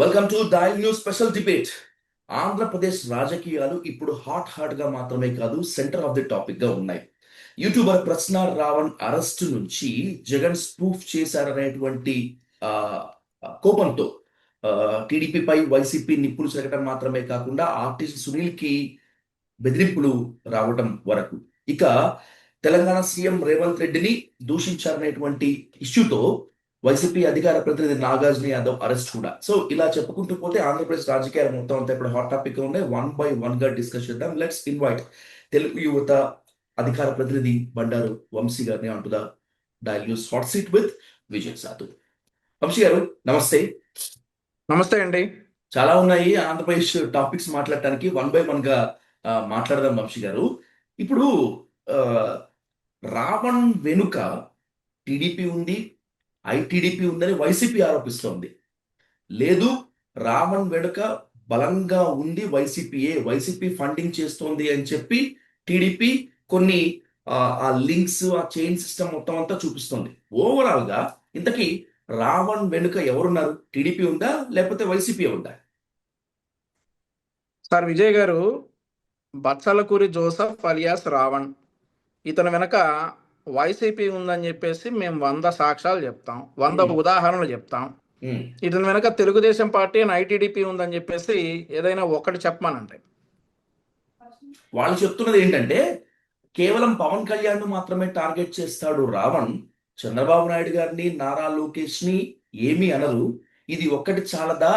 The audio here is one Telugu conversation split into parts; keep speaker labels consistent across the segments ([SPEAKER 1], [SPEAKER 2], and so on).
[SPEAKER 1] Welcome to dial news special debate. Andhra Pradesh రాజకీయాలు ఇప్పుడు హాట్ గా మాత్రమే కాదు, సెంటర్ ఆఫ్ ది టాపిక్ గా ఉన్నాయి. యూట్యూబర్ ప్రశ్న రావణ్ అరెస్ట్ నుంచి జగన్ స్పూఫ్ చేశారనేటువంటి ఆ, కోపంతో టీడీపీపై వైసీపీ నిప్పులు చెరగడం మాత్రమే కాకుండా ఆర్టిస్ట్ సునీల్ కి బెదిరింపులు రావటం వరకు, ఇక తెలంగాణ సీఎం రేవంత్ రెడ్డిని దూషించారనేటువంటి ఇష్యూతో వైసీపీ అధికార ప్రతినిధి నాగార్జున యాదవ్ అరెస్ట్ కూడా. సో ఇలా చెప్పుకుంటూ పోతే ఆంధ్రప్రదేశ్ రాజకీయాలు మొత్తం అంతా ఇప్పుడు హాట్ టాపిక్ గా ఉన్నాయి. వన్ బై వన్ గా డిస్కస్ చేద్దాం. లెట్స్ ఇన్వైట్ తెలుగు యువత అధికార ప్రతినిధి బండారు వంశీ గారిని అంటూ the dial news hot seat with Vijay సాధు. వంశీ గారు నమస్తే.
[SPEAKER 2] నమస్తే అండి.
[SPEAKER 1] చాలా ఉన్నాయి ఆంధ్రప్రదేశ్ టాపిక్స్ మాట్లాడటానికి. వన్ బై వన్ గా మాట్లాడదాం వంశీ గారు. ఇప్పుడు ఆ, రావణ్ వెనుక టీడీపీ ఉంది, ఐటీడీపీ ఉందని వైసీపీ ఆరోపిస్తోంది. లేదు, రావణ్ వెనుక బలంగా ఉంది వైసీపీ ఫండింగ్ చేస్తోంది అని చెప్పి టీడీపీ కొన్ని ఆ లింక్స్, ఆ చైన్ సిస్టమ్ మొత్తం అంతా చూపిస్తోంది. ఓవరాల్ గా ఇంతకీ రావణ్ వెనుక ఎవరున్నారు? టీడీపీ ఉందా లేకపోతే వైసీపీ ఉందా?
[SPEAKER 2] సార్ విజయ్ గారు, బత్సలకూరి జోసఫ్ అలియాస్ రావణ్, ఇతని వెనక వైసీపీ ఉందని చెప్పేసి మేము 100 సాక్ష్యాలు చెప్తాం, 100 ఉదాహరణలు చెప్తాం. ఇతని వెనక తెలుగుదేశం పార్టీ అండ్ ఐటీడీపీ ఉందని చెప్పేసి ఏదైనా ఒకటి చెప్పమనండి.
[SPEAKER 1] వాళ్ళు చెప్తున్నది ఏంటంటే కేవలం పవన్ కళ్యాణ్ మాత్రమే టార్గెట్ చేస్తాడు రావణ్, చంద్రబాబు నాయుడు గారిని, నారా లోకేష్ ని ఏమీ అనరు, ఇది ఒక్కటి చాలదా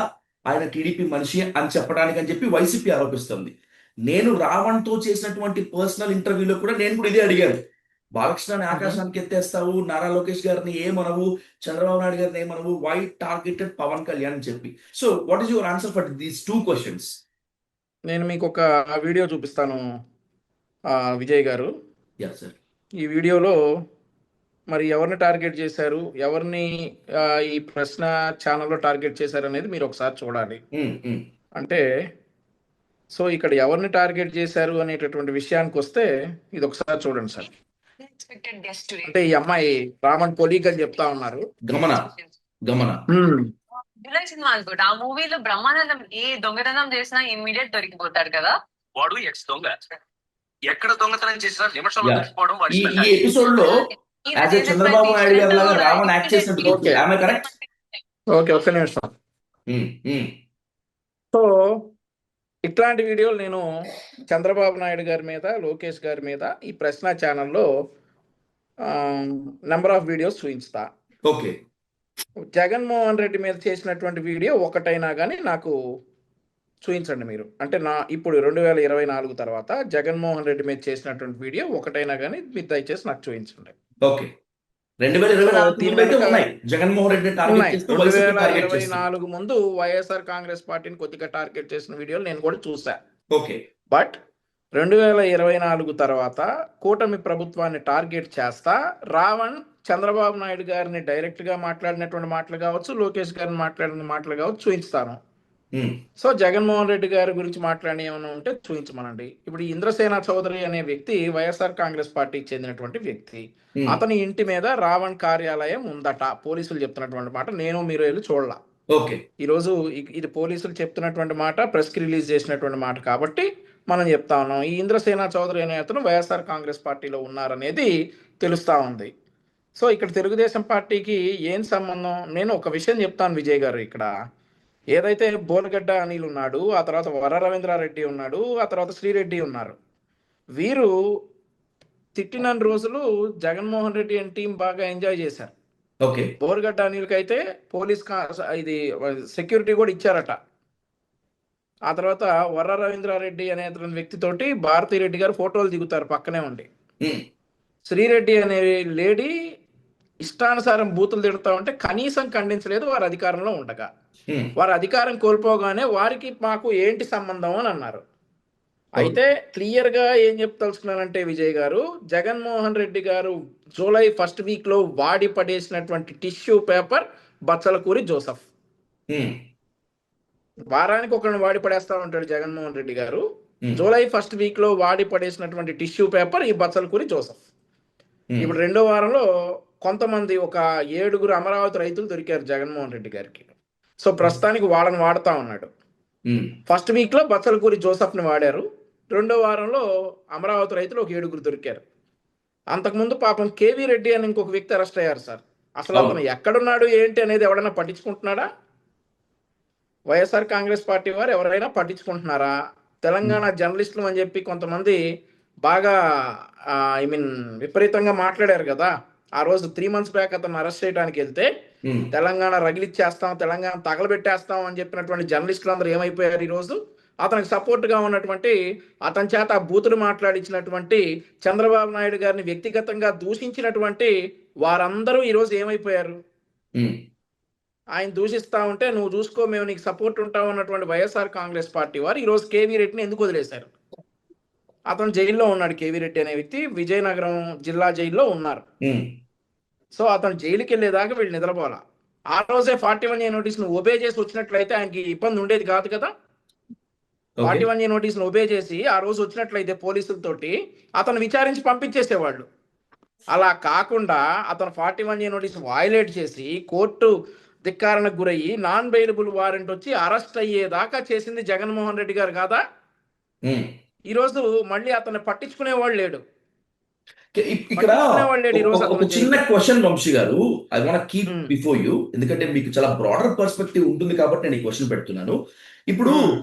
[SPEAKER 1] ఆయన టీడీపీ మనిషి అని చెప్పడానికి అని చెప్పి వైసీపీ ఆరోపిస్తుంది. నేను రావణ్ తో చేసినటువంటి పర్సనల్ ఇంటర్వ్యూలో కూడా నేను కూడా ఇదే అడిగాను. బాలకృష్ణని ఆకాశానికి ఎత్తేస్తావు, నారా లోకేష్ గారిని ఏమనవు, చంద్రబాబు నాయుడు గారిని ఏమనవు, వై టార్గెటెడ్ పవన్ కళ్యాణ్ అని చెప్పి. So what is your answer for these two questions?
[SPEAKER 2] నేను మీకు ఒక వీడియో చూపిస్తాను విజయ్ గారు. ఈ వీడియోలో మరి ఎవరిని టార్గెట్ చేశారు, ఎవరిని ఈ ప్రశ్న ఛానల్లో టార్గెట్ చేశారు అనేది మీరు ఒకసారి చూడాలి. అంటే సో ఇక్కడ ఎవరిని టార్గెట్ చేశారు అనేటటువంటి విషయానికి వస్తే ఇది ఒకసారి చూడండి సార్. అంటే ఈ అమ్మాయి రామన్ కొలీగ్ అని చెప్తా ఉన్నారు.
[SPEAKER 3] జులై సినిమా అనుకుంటా, ఆ మూవీలో బ్రహ్మానందం ఏ దొంగతనం చేసినా ఇమ్మీడియట్ దొరికిపోతాడు కదా.
[SPEAKER 4] వాడు ఎక్స్ దొంగ, ఎక్కడ దొంగతనం చేసినా నిమిషంలో దొరికిపోవడం వాడి
[SPEAKER 1] ఈ ఎపిసోడ్ లో చంద్రబాబు నాయుడు గారు లాగా రావణ్ యాక్ట్ చేసినట్టు.
[SPEAKER 2] ఓకే, ఒక్క నిమిషం. సో ఇట్లాంటి వీడియోలు నేను చంద్రబాబు నాయుడు గారి మీద, లోకేష్ గారి మీద ఈ ప్రశ్న ఛానల్లో నెంబర్ ఆఫ్ వీడియోస్ చూపిస్తా.
[SPEAKER 1] ఓకే,
[SPEAKER 2] జగన్మోహన్ రెడ్డి మీద చేసినటువంటి వీడియో ఒకటైనా కానీ నాకు చూపించండి మీరు. అంటే నా ఇప్పుడు 2024 తర్వాత జగన్మోహన్ రెడ్డి మీద చేసినటువంటి వీడియో ఒకటైనా కానీ మీరు దయచేసి నాకు చూపించండి.
[SPEAKER 1] ఓకే, 2024
[SPEAKER 2] ముందు వైఎస్ఆర్ కాంగ్రెస్ పార్టీని కొద్దిగా టార్గెట్ చేసిన వీడియోలు నేను కూడా చూసా.
[SPEAKER 1] ఓకే,
[SPEAKER 2] బట్ 2024 తర్వాత కూటమి ప్రభుత్వాన్ని టార్గెట్ చేస్తా రావణ్ చంద్రబాబు నాయుడు గారిని డైరెక్ట్ గా మాట్లాడినటువంటి మాటలు కావచ్చు, లోకేష్ గారిని మాట్లాడిన మాటలు కావచ్చు చూపిస్తాను. సో జగన్మోహన్ రెడ్డి గారి గురించి మాట్లాడి ఏమైనా ఉంటే చూపించమనండి. ఇప్పుడు ఇంద్రసేన చౌదరి అనే వ్యక్తి వైఎస్ఆర్ కాంగ్రెస్ పార్టీకి చెందినటువంటి వ్యక్తి. అతని ఇంటి మీద రావణ్ కార్యాలయం ఉందట పోలీసులు చెప్తున్నటువంటి మాట. నేను మీరు వెళ్ళి చూడలా.
[SPEAKER 1] ఓకే,
[SPEAKER 2] ఈ రోజు ఇది పోలీసులు చెప్తున్నటువంటి మాట, ప్రెస్ కి రిలీజ్ చేసినటువంటి మాట కాబట్టి మనం చెప్తా ఉన్నాం. ఈ ఇంద్రసేన చౌదరి అనే అతను వైఎస్ఆర్ కాంగ్రెస్ పార్టీలో ఉన్నారనేది తెలుస్తా ఉంది. సో ఇక్కడ తెలుగుదేశం పార్టీకి ఏం సంబంధం? నేను ఒక విషయం చెప్తాను విజయ్ గారు. ఇక్కడ ఏదైతే బోలగడ్డ అనిల్ ఉన్నాడు, ఆ తర్వాత వర రవీంద్రారెడ్డి ఉన్నాడు, ఆ తర్వాత శ్రీరెడ్డి ఉన్నారు. వీరు తిట్టిన రోజులు జగన్మోహన్ రెడ్డి అండ్ టీం బాగా ఎంజాయ్ చేశారు. బోరగడ్డ అనిల్కి అయితే పోలీస్ ఇది సెక్యూరిటీ కూడా ఇచ్చారట. ఆ తర్వాత వర్ర రవీంద్రారెడ్డి అనే వ్యక్తితోటి భారతిరెడ్డి గారు ఫోటోలు దిగుతారు పక్కనే ఉండి. శ్రీరెడ్డి అనే లేడీ ఇష్టానుసారం బూతులు తిడతా ఉంటే కనీసం ఖండించలేదు వారు అధికారంలో ఉండగా. వారు అధికారం కోల్పోగానే వారికి మాకు ఏంటి సంబంధం అని అన్నారు. అయితే క్లియర్ గా ఏం చెప్తలుచుకున్నానంటే విజయ్ గారు, జగన్మోహన్ రెడ్డి గారు జూలై 1st వీక్ లో వాడి పడేసినటువంటి టిష్యూ పేపర్ బత్సలకూరి జోసఫ్. వారానికి ఒకరిని వాడి పడేస్తా ఉంటాడు జగన్మోహన్ రెడ్డి గారు. జూలై 1st వీక్ లో వాడి పడేసినటువంటి టిష్యూ పేపర్ ఈ బత్సలకూరి జోసఫ్. ఇప్పుడు 2వ వారంలో కొంతమంది ఒక 7 అమరావతి రైతులు దొరికారు జగన్మోహన్ రెడ్డి గారికి. సో ప్రస్తుతానికి వాళ్ళని వాడుతా ఉన్నాడు.
[SPEAKER 1] ఉమ్,
[SPEAKER 2] ఫస్ట్ వీక్లో బచ్చలకూరి జోసఫ్ని వాడారు. రెండో వారంలో అమరావతి రైతులు ఒక 7గురు దొరికారు. అంతకుముందు పాపం కేవీ రెడ్డి అని ఇంకొక వ్యక్తి అరెస్ట్ అయ్యారు సార్. అసలు
[SPEAKER 1] అవును.
[SPEAKER 2] అతను ఎక్కడున్నాడు ఏంటి అనేది ఎవడైనా పట్టించుకుంటున్నాడా? వైఎస్ఆర్ కాంగ్రెస్ పార్టీ వారు ఎవరైనా పట్టించుకుంటున్నారా? తెలంగాణ జర్నలిస్టులు అని చెప్పి కొంతమంది బాగా విపరీతంగా మాట్లాడారు కదా. ఆ రోజు 3 months బ్యాక్ అతను అరెస్ట్ చేయడానికి వెళ్తే
[SPEAKER 1] ఉమ్,
[SPEAKER 2] తెలంగాణ రగిలిచ్చేస్తాం, తెలంగాణ తగలబెట్టేస్తాం అని చెప్పినటువంటి జర్నలిస్టులు అందరూ ఏమైపోయారు ఈరోజు? అతనికి సపోర్ట్గా ఉన్నటువంటి, అతని చేత ఆ బూతులు మాట్లాడించినటువంటి, చంద్రబాబు నాయుడు గారిని వ్యక్తిగతంగా దూషించినటువంటి వారందరూ ఈరోజు ఏమైపోయారు?
[SPEAKER 1] ఉమ్,
[SPEAKER 2] ఆయన దూషిస్తా ఉంటే నువ్వు చూసుకో, మేము నీకు సపోర్ట్ ఉంటాం అన్నటువంటి వైఎస్ఆర్ కాంగ్రెస్ పార్టీ వారు ఈరోజు కేవీ రెడ్డిని ఎందుకు వదిలేశారు? అతను జైల్లో ఉన్నాడు. కేవీ రెడ్డి అనే వ్యక్తి విజయనగరం జిల్లా జైల్లో ఉన్నారు.
[SPEAKER 1] ఉమ్,
[SPEAKER 2] సో అతను జైలుకి వెళ్ళేదాకా వీళ్ళు నిద్రపోవాలా. ఆ రోజే 41A నోటీస్ను ఒబే చేసి వచ్చినట్లయితే ఆయనకి ఇబ్బంది ఉండేది కాదు కదా.
[SPEAKER 1] ఓకే.
[SPEAKER 2] 41A నోటీస్ను ఒబే చేసి ఆ రోజు వచ్చినట్లయితే పోలీసులతోటి అతను విచారించి పంపించేసేవాళ్ళు. అలా కాకుండా అతను 41A నోటీస్ వయలేట్ చేసి కోర్టు ధిక్కారణకు గురయ్యి నాన్ బెయిలబుల్ వారెంట్ వచ్చి అరెస్ట్ అయ్యేదాకా చేసింది జగన్మోహన్ రెడ్డి గారు కాదా?
[SPEAKER 1] ఉమ్.
[SPEAKER 2] ఈరోజు మళ్ళీ అతన్ని పట్టించుకునేవాళ్ళు లేడు.
[SPEAKER 1] ఇక్కడ
[SPEAKER 2] పట్టించుకునేవాళ్ళు లేడు ఈరోజు
[SPEAKER 1] ఒక
[SPEAKER 2] అతను
[SPEAKER 1] చిన్న
[SPEAKER 2] జైల్లో.
[SPEAKER 1] క్వశ్చన్ వంశీ గారు, I want keep
[SPEAKER 2] um.
[SPEAKER 1] Before you, ఎందుకంటే మీకు చాలా బ్రాడర్ పర్స్పెక్టివ్ ఉంటుంది కాబట్టి నేను ఈ క్వశ్చన్ పెడుతున్నాను. ఇప్పుడు
[SPEAKER 2] ఉమ్.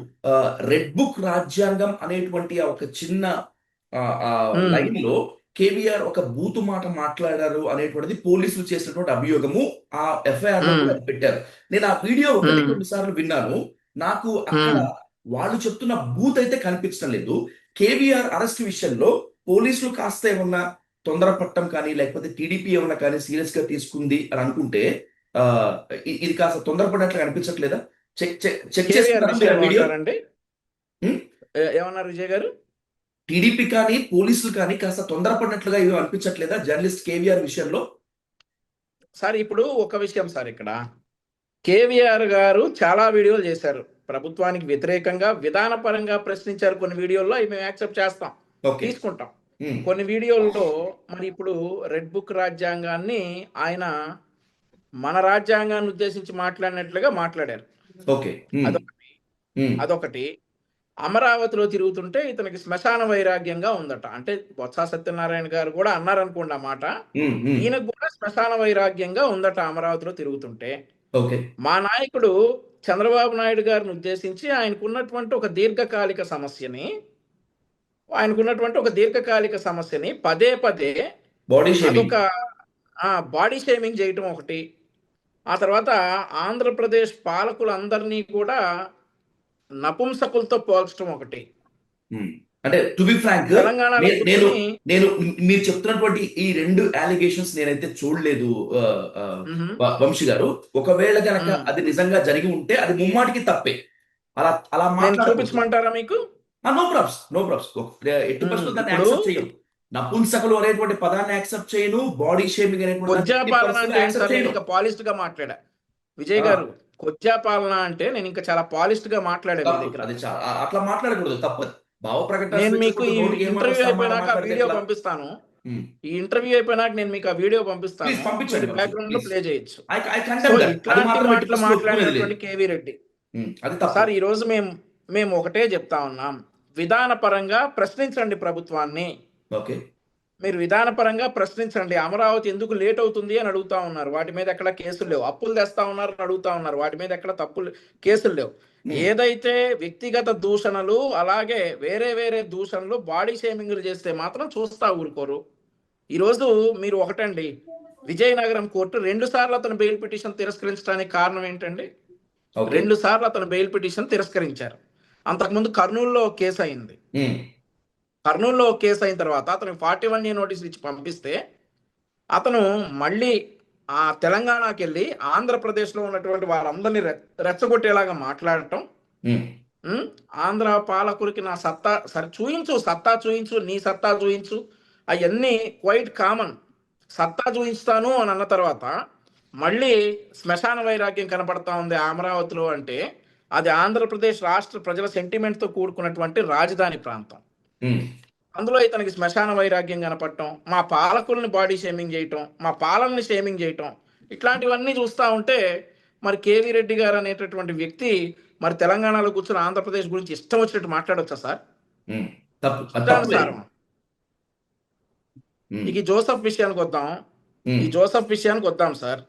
[SPEAKER 1] రెడ్ బుక్ రాజ్యాంగం అనేటువంటి ఆ ఒక చిన్న
[SPEAKER 2] ఉమ్.
[SPEAKER 1] లైన్ లో కేవీఆర్ ఒక బూతు మాట మాట్లాడారు అనేటువంటిది పోలీసులు చేసినటువంటి అభియోగము. ఆ ఎఫ్ఐఆర్ లో కూడా పెట్టారు. నేను ఆ వీడియో ఒకటి
[SPEAKER 2] ఉమ్.
[SPEAKER 1] 2 సార్లు విన్నాను. నాకు అక్కడ
[SPEAKER 2] ఉమ్.
[SPEAKER 1] వాళ్ళు చెప్తున్న బూత్ అయితే కనిపించడం లేదు. కేవీఆర్ అరెస్ట్ విషయంలో పోలీసులు కాస్త ఏమన్నా తొందరపడటం కానీ, లేకపోతే టీడీపీ ఏమన్నా కానీ సీరియస్ గా తీసుకుంది అని అనుకుంటే ఆ, ఇది కాస్త తొందరపడినట్లు అనిపించట్లేదా? చెక్ చెక్ చెక్
[SPEAKER 2] కేవీఆర్
[SPEAKER 1] చేసుకున్నారా మీరు ఆ
[SPEAKER 2] విషయం
[SPEAKER 1] వీడియో?
[SPEAKER 2] అంటారండి. ఏమన్నారు విజయ్ గారు?
[SPEAKER 1] టీడీపీ కానీ పోలీసులు కానీ కాస్త తొందరపడినట్లుగా ఏమీ అనిపించట్లేదా జర్నలిస్ట్ కేవీఆర్ విషయంలో?
[SPEAKER 2] సార్ ఇప్పుడు ఒక విషయం సార్, ఇక్కడ కేవీఆర్ గారు చాలా వీడియోలు చేశారు. ప్రభుత్వానికి వ్యతిరేకంగా విధానపరంగా ప్రశ్నించారు. కొన్ని వీడియోల్లో అవి మేము యాక్సెప్ట్ చేస్తాం,
[SPEAKER 1] ఓకే.
[SPEAKER 2] తీసుకుంటాం.
[SPEAKER 1] ఉమ్,
[SPEAKER 2] కొన్ని వీడియోల్లో మరి ఇప్పుడు రెడ్ బుక్ రాజ్యాంగాన్ని ఆయన మన రాజ్యాంగాన్ని ఉద్దేశించి మాట్లాడినట్లుగా మాట్లాడారు.
[SPEAKER 1] ఓకే. ఉమ్,
[SPEAKER 2] అదొకటి.
[SPEAKER 1] ఉమ్,
[SPEAKER 2] అదొకటి. అమరావతిలో తిరుగుతుంటే ఇతనికి శ్మశాన వైరాగ్యంగా ఉందట. అంటే బొత్స సత్యనారాయణ గారు కూడా అన్నారనుకోండి ఆ మాట.
[SPEAKER 1] ఉమ్, ఉమ్,
[SPEAKER 2] ఈయనకు కూడా శ్మశాన వైరాగ్యంగా ఉందట అమరావతిలో తిరుగుతుంటే.
[SPEAKER 1] ఓకే.
[SPEAKER 2] మా నాయకుడు చంద్రబాబు నాయుడు గారిని ఉద్దేశించి ఆయనకున్నటువంటి ఒక దీర్ఘకాలిక సమస్యని పదే పదే
[SPEAKER 1] బాడీ షేమింగ్.
[SPEAKER 2] అదొక బాడీ షేమింగ్ చేయటం ఒకటి. ఆ తర్వాత ఆంధ్రప్రదేశ్ పాలకులందరినీ కూడా నపుంసకులతో పోల్చడం ఒకటి.
[SPEAKER 1] అంటే టు బి ఫ్రాంక్,
[SPEAKER 2] తెలంగాణలో
[SPEAKER 1] నేను
[SPEAKER 2] కూర్చొని
[SPEAKER 1] నేను మీరు చెప్తున్నటువంటి ఈ 2 అలిగేషన్స్ నేనైతే చూడలేదు వంశీ గారు. ఒకవేళ గనక అది నిజంగా జరిగి ఉంటే అది ముమ్మాటికి తప్పే. అలా అలా
[SPEAKER 2] నేను
[SPEAKER 1] మాట్లాడకూడదు.
[SPEAKER 2] చూపించమంటారా మీకు?
[SPEAKER 1] No probs, no probs. ఎట్టి పరిస్థితుల్లో దాన్ని
[SPEAKER 2] ఇప్పుడు
[SPEAKER 1] యాక్సెప్ట్ చేయను. నపుంసకులు అనేటువంటి పదాన్ని యాక్సెప్ట్ చేయను. బాడీ షేమింగ్ అనేటువంటి
[SPEAKER 2] కొజ్జా
[SPEAKER 1] దాన్ని ఎట్టి
[SPEAKER 2] పాలన
[SPEAKER 1] పరిస్థితుల్లో
[SPEAKER 2] అంటే ఏంటి
[SPEAKER 1] యాక్సెప్ట్
[SPEAKER 2] సార్? నేను
[SPEAKER 1] చేయను.
[SPEAKER 2] ఇంకా పాలిస్ట్ గా మాట్లాడా విజయ్
[SPEAKER 1] ఆ.
[SPEAKER 2] గారు. కొజ్జా పాలన అంటే నేను ఇంకా చాలా పాలిస్ట్ గా మాట్లాడా మీ
[SPEAKER 1] తప్పు.
[SPEAKER 2] దగ్గర.
[SPEAKER 1] అది అట్లా మాట్లాడకూడదు, తప్పదు. భావ ప్రకటన
[SPEAKER 2] నేను మీకు ఈ
[SPEAKER 1] స్వేచ్ఛతో నోటికి ఏం
[SPEAKER 2] ఇంటర్వ్యూ
[SPEAKER 1] వస్తే ఆ మాట
[SPEAKER 2] అయిపోయినాక ఆ
[SPEAKER 1] మాట్లాడితే
[SPEAKER 2] వీడియో
[SPEAKER 1] ఎట్లా?
[SPEAKER 2] పంపిస్తాను.
[SPEAKER 1] ఉమ్.
[SPEAKER 2] ఈ ఇంటర్వ్యూ అయిపోయినాక నేను మీకు ఆ వీడియో పంపిస్తాను.
[SPEAKER 1] Please పంపించండి,
[SPEAKER 2] మీరు బ్యాక్గ్రౌండ్ లో
[SPEAKER 1] please.
[SPEAKER 2] ప్లే చేయొచ్చు.
[SPEAKER 1] I condemn
[SPEAKER 2] so
[SPEAKER 1] that. అది
[SPEAKER 2] ఇట్లాంటి
[SPEAKER 1] మాత్రం ఎట్టి
[SPEAKER 2] మాటలు
[SPEAKER 1] పరిస్థితుల్లో ఒప్పుకునేది లేదు.
[SPEAKER 2] మాట్లాడినటువంటి కేవీ రెడ్డి
[SPEAKER 1] అది తప్పు.
[SPEAKER 2] సార్, ఈ రోజు మేము ఒకటే చెప్తా ఉన్నాం. విధానపరంగా ప్రశ్నించండి ప్రభుత్వాన్ని.
[SPEAKER 1] ఓకే.
[SPEAKER 2] మీరు విధానపరంగా ప్రశ్నించండి. అమరావతి ఎందుకు లేట్ అవుతుంది అని అడుగుతా ఉన్నారు. వాటి మీద ఎక్కడ కేసులు లేవు. అప్పులు తెస్తా ఉన్నారు అని అడుగుతా ఉన్నారు. వాటి మీద ఎక్కడ కేసులు లేవు. ఏదైతే వ్యక్తిగత దూషణలు, అలాగే వేరే వేరే దూషణలు, బాడీ షేమింగ్లు చేస్తే మాత్రం చూస్తా ఊరుకోరు. ఈరోజు మీరు ఒకటండి, విజయనగరం కోర్టు 2 సార్లు అతను బెయిల్ పిటిషన్ తిరస్కరించడానికి కారణం ఏంటండి?
[SPEAKER 1] ఓకే.
[SPEAKER 2] 2 సార్లు అతను బెయిల్ పిటిషన్ తిరస్కరించారు. అంతకుముందు కర్నూలులో కేసు అయింది. కర్నూలులో కేసు అయిన తర్వాత అతనికి 41A నోటీసులు ఇచ్చి పంపిస్తే అతను మళ్ళీ ఆ తెలంగాణకి వెళ్ళి ఆంధ్రప్రదేశ్లో ఉన్నటువంటి వారందరినీ రెచ్చగొట్టేలాగా మాట్లాడటం. ఆంధ్ర పాలకులకి నా సత్తా సత్తా చూయించు, నీ సత్తా చూయించు, అవన్నీ క్వైట్ కామన్. సత్తా చూయించుతాను అని అన్న తర్వాత మళ్ళీ శ్మశాన వైరాగ్యం కనపడతా ఉంది అమరావతిలో. అంటే అది ఆంధ్రప్రదేశ్ రాష్ట్ర ప్రజల సెంటిమెంట్తో కూడుకున్నటువంటి రాజధాని ప్రాంతం. అందులో ఇతనికి శ్మశాన వైరాగ్యం కనపడటం, మా పాలకుల్ని బాడీ షేమింగ్ చేయటం, మా పాలనని షేమింగ్ చేయటం, ఇట్లాంటివన్నీ చూస్తూ ఉంటే మరి కేవీ రెడ్డి గారు అనేటటువంటి వ్యక్తి మరి తెలంగాణలో కూర్చొని ఆంధ్రప్రదేశ్ గురించి ఇష్టం వచ్చినట్టు మాట్లాడొచ్చా సార్?
[SPEAKER 1] తప్పు, అది తప్పులేదు.
[SPEAKER 2] ఇష్టానుసారం. ఇక ఈ జోసఫ్ విషయానికి వద్దాం సార్.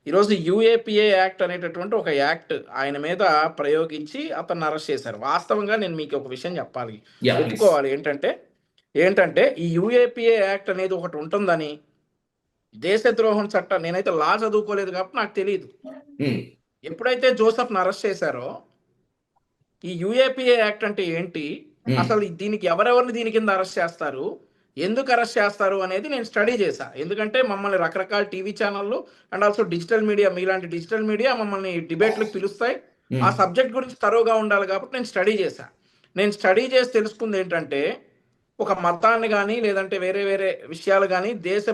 [SPEAKER 2] ఈరోజు యూఏపీఏ యాక్ట్ అనేటటువంటి ఒక యాక్ట్ ఆయన మీద ప్రయోగించి అతన్ని అరెస్ట్ చేశారు. వాస్తవంగా నేను మీకు ఒక విషయం చెప్పాలి,
[SPEAKER 1] Yeah, please.
[SPEAKER 2] ఒప్పుకోవాలి. ఏంటంటే ఈ యూఏపీఏ యాక్ట్ అనేది ఒకటి ఉంటుందని, దేశద్రోహం చట్టం, నేనైతే లా చదువుకోలేదు కాబట్టి నాకు తెలియదు. ఎప్పుడైతే జోసఫ్ని అరెస్ట్ చేశారో ఈ యూఏపీఏ యాక్ట్ అంటే ఏంటి, అసలు దీనికి ఎవరెవరిని దీని కింద అరెస్ట్ చేస్తారు, ఎందుకు అరెస్ట్ చేస్తారు అనేది నేను స్టడీ చేశా. ఎందుకంటే మమ్మల్ని రకరకాల టీవీ ఛానళ్ళు అండ్ ఆల్సో డిజిటల్ మీడియా, మీలాంటి డిజిటల్ మీడియా మమ్మల్ని డిబేట్లకు పిలుస్తాయి. ఆ సబ్జెక్ట్ గురించి తరోగా ఉండాలి కాబట్టి నేను స్టడీ చేశా. నేను స్టడీ చేసి తెలుసుకుంది ఏంటంటే, ఒక మతాన్ని కానీ లేదంటే వేరే వేరే విషయాలు కానీ దేశ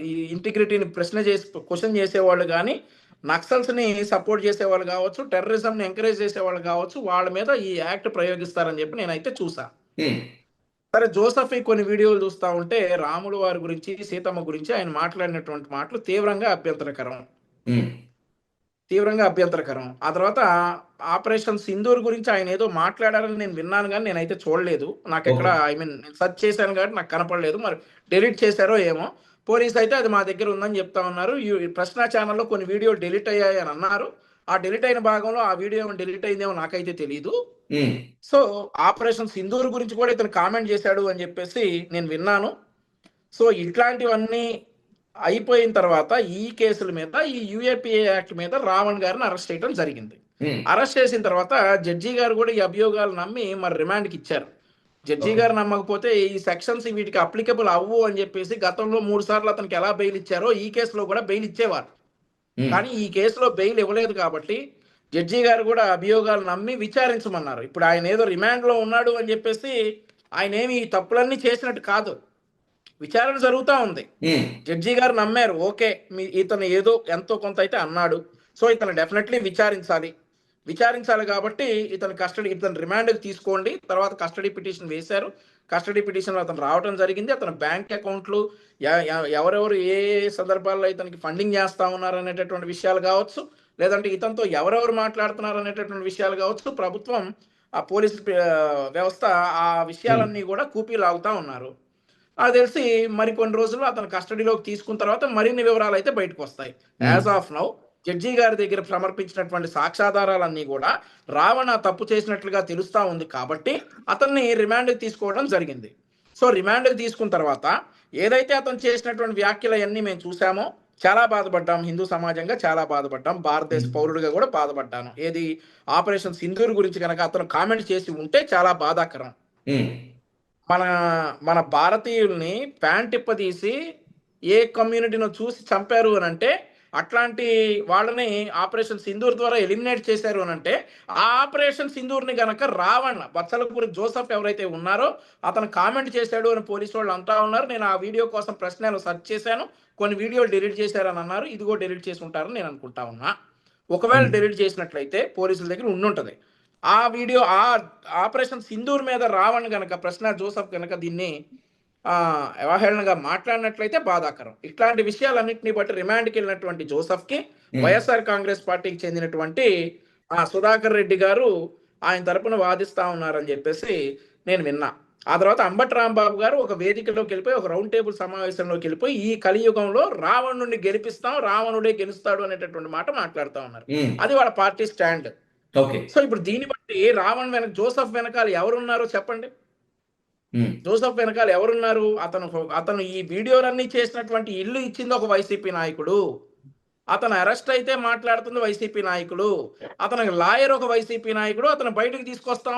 [SPEAKER 2] ఈ ఇంటిగ్రిటీని క్వశ్చన్ చేసేవాళ్ళు కానీ, నక్సల్స్ని సపోర్ట్ చేసేవాళ్ళు కావచ్చు, టెర్రరిజంని ఎంకరేజ్ చేసేవాళ్ళు కావచ్చు, వాళ్ళ మీద ఈ యాక్ట్ ప్రయోగిస్తారని చెప్పి నేనైతే చూసా. సరే, జోసఫ్ కొన్ని వీడియోలు చూస్తూ ఉంటే రాములు వారి గురించి, సీతమ్మ గురించి ఆయన మాట్లాడినటువంటి మాటలు తీవ్రంగా అభ్యంతరకరం. ఆ తర్వాత ఆపరేషన్ సింధూర్ గురించి ఆయన ఏదో మాట్లాడారని నేను విన్నాను, కానీ నేనైతే చూడలేదు. నాకు ఎక్కడ సెర్చ్ చేశాను కాబట్టి నాకు కనపడలేదు. మరి డెలీట్ చేశారో ఏమో. పోలీస్ అయితే అది మా దగ్గర ఉందని చెప్తా ఉన్నారు. ఈ ప్రశ్న ఛానల్లో కొన్ని వీడియోలు డెలీట్ అయ్యాయి అని అన్నారు. ఆ డెలీట్ అయిన భాగంలో ఆ వీడియో డెలీట్ అయిందేమో నాకైతే తెలియదు. సో ఆపరేషన్ సింధూర్ గురించి కూడా ఇతను కామెంట్ చేశాడు అని చెప్పేసి నేను విన్నాను. సో ఇట్లాంటివన్నీ అయిపోయిన తర్వాత ఈ కేసుల మీద, ఈ యూఏపీఏ యాక్ట్ మీద రావణ్ గారిని అరెస్ట్ చేయడం జరిగింది. అరెస్ట్ చేసిన తర్వాత జడ్జి గారు కూడా ఈ అభియోగాలు నమ్మి మరి రిమాండ్కి ఇచ్చారు. జడ్జి గారు నమ్మకపోతే ఈ సెక్షన్స్ వీటికి అప్లికబుల్ అవ్వు అని చెప్పేసి గతంలో 3 సార్లు అతనికి ఎలా బెయిల్ ఇచ్చారో ఈ కేసులో కూడా బెయిల్ ఇచ్చేవారు. కానీ ఈ కేసులో బెయిల్ ఇవ్వలేదు కాబట్టి జడ్జి గారు కూడా అభియోగాలు నమ్మి విచారించమన్నారు. ఇప్పుడు ఆయన ఏదో రిమాండ్లో ఉన్నాడు అని చెప్పేసి ఆయన ఏమి ఈ తప్పులన్నీ చేసినట్టు కాదు, విచారణ జరుగుతూ ఉంది. జడ్జి గారు నమ్మారు, ఓకే ఇతను ఏదో ఎంతో కొంత అయితే అన్నాడు, సో ఇతను డెఫినెట్లీ విచారించాలి కాబట్టి ఇతను రిమాండ్కి తీసుకోండి. తర్వాత కస్టడీ పిటిషన్ వేశారు. కస్టడీ పిటిషన్లో అతను రావడం జరిగింది. అతను బ్యాంక్ అకౌంట్లు ఎవరెవరు ఏ సందర్భాల్లో ఇతనికి ఫండింగ్ చేస్తా ఉన్నారు అనేటటువంటి విషయాలు కావచ్చు, లేదంటే ఇతనితో ఎవరెవరు మాట్లాడుతున్నారు అనేటటువంటి విషయాలు కావచ్చు, ప్రభుత్వం ఆ పోలీసు వ్యవస్థ ఆ విషయాలన్నీ కూడా కూపీ లాగుతా ఉన్నారు. నాకు తెలిసి మరికొన్ని రోజుల్లో అతను కస్టడీలోకి తీసుకున్న తర్వాత మరిన్ని వివరాలు అయితే బయటకు వస్తాయి. యాజ్ ఆఫ్ నౌ జడ్జి గారి దగ్గర సమర్పించినటువంటి సాక్ష్యాధారాలన్నీ కూడా రావణ తప్పు చేసినట్లుగా తెలుస్తా ఉంది కాబట్టి అతన్ని రిమాండ్కి తీసుకోవడం జరిగింది. సో రిమాండ్కి తీసుకున్న తర్వాత ఏదైతే అతను చేసినటువంటి వ్యాఖ్యలు అన్నీ మేము చూసామో చాలా బాధపడ్డాం, హిందూ సమాజంగా చాలా బాధపడ్డాం, భారతదేశ పౌరుడిగా కూడా బాధపడ్డాను. ఏది ఆపరేషన్ సింధూర్ గురించి కనుక అతను కామెంట్ చేసి ఉంటే చాలా బాధాకరం. మన భారతీయుల్ని ప్యాంట్ ఇప్పదీసి ఏ కమ్యూనిటీనో చూసి చంపారు అని అంటే, అట్లాంటి వాళ్ళని ఆపరేషన్ సింధూర్ ద్వారా ఎలిమినేట్ చేశారు అని అంటే, ఆ ఆపరేషన్ సింధూర్ని గనక వత్సలపూరి జోసఫ్ ఎవరైతే ఉన్నారో అతను కామెంట్ చేశాడు అని పోలీసు వాళ్ళు అంటా ఉన్నారు. నేను ఆ వీడియో కోసం ప్రశ్నలు సెర్చ్ చేశాను, కొన్ని వీడియోలు డెలీట్ చేశారని అన్నారు. ఇదిగో డెలీట్ చేసి ఉంటారని నేను అనుకుంటా ఉన్నా. ఒకవేళ డెలీట్ చేసినట్లయితే పోలీసుల దగ్గర ఉండుంటది ఆ వీడియో. ఆ ఆపరేషన్ సింధూర్ మీద రావణ్ గనక జోసఫ్ గనక దీన్ని అవహేళనగా మాట్లాడినట్లయితే బాధాకరం. ఇట్లాంటి విషయాలన్నింటినీ బట్టి రిమాండ్కి వెళ్ళినటువంటి జోసఫ్కి వైఎస్ఆర్ కాంగ్రెస్ పార్టీకి చెందినటువంటి సుధాకర్ రెడ్డి గారు ఆయన తరపున వాదిస్తా ఉన్నారని చెప్పేసి నేను విన్నా. ఆ తర్వాత అంబటి రాంబాబు గారు ఒక వేదికలోకి వెళ్ళిపోయి, ఒక రౌండ్ టేబుల్ సమావేశంలోకి వెళ్ళిపోయి, ఈ కలియుగంలో రావణుడిని గెలిపిస్తాం, రావణుడే గెలుస్తాడు అనేటటువంటి మాట మాట్లాడుతూ ఉన్నారు. అది వాళ్ళ పార్టీ స్టాండ్. సో ఇప్పుడు దీన్ని బట్టి జోసఫ్ వెనకాల ఎవరున్నారో చెప్పండి. జోసఫ్ వెనకాల ఎవరున్నారు? అతను ఈ వీడియోలన్నీ చేసినటువంటి ఇల్లు ఇచ్చింది ఒక వైసీపీ నాయకుడు, అతను అరెస్ట్ అయితే మాట్లాడుతుంది వైసీపీ నాయకుడు, అతనికి లాయర్ ఒక వైసీపీ నాయకుడు, అతను బయటకు తీసుకొస్తాం,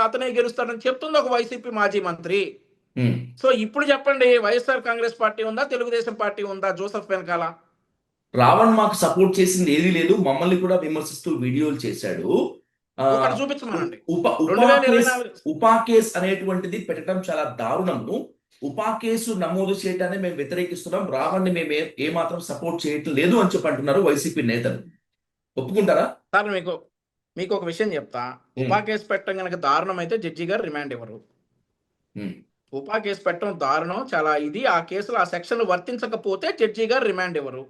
[SPEAKER 2] అతనే గెలుస్తాడని చెప్తుంది ఒక వైసీపీ మాజీ మంత్రి. సో ఇప్పుడు చెప్పండి, వైఎస్ఆర్ కాంగ్రెస్ పార్టీ ఉందా, తెలుగుదేశం పార్టీ ఉందా జోసఫ్ వెనకాల?
[SPEAKER 1] రావణ్ మాకు సపోర్ట్ చేసింది ఏది లేదు, మమ్మల్ని కూడా విమర్శిస్తూ వీడియోలు చేశాడు.
[SPEAKER 2] చూపించమనండి.
[SPEAKER 1] ఉపా కేసు అనేటువంటిది పెట్టడం చాలా దారుణము. ఉపా కేసు నమోదు చేయటాన్ని మేము వ్యతిరేకిస్తున్నాం, రావణ్ని మేము ఏమాత్రం సపోర్ట్ చేయటం లేదు అని చెప్పి అంటున్నారు వైసీపీ నేతలు. ఒప్పుకుంటారా
[SPEAKER 2] సార్? మీకు ఒక విషయం చెప్తా. ఉపా కేసు పెట్టడం కనుక దారుణం అయితే జడ్జి గారు రిమాండ్ ఇవ్వరు. ఉపా కేసు పెట్టడం దారుణం, చాలా ఇది. ఆ కేసులో ఆ సెక్షన్ వర్తించకపోతే జడ్జి గారు రిమాండ్ ఇవ్వరు.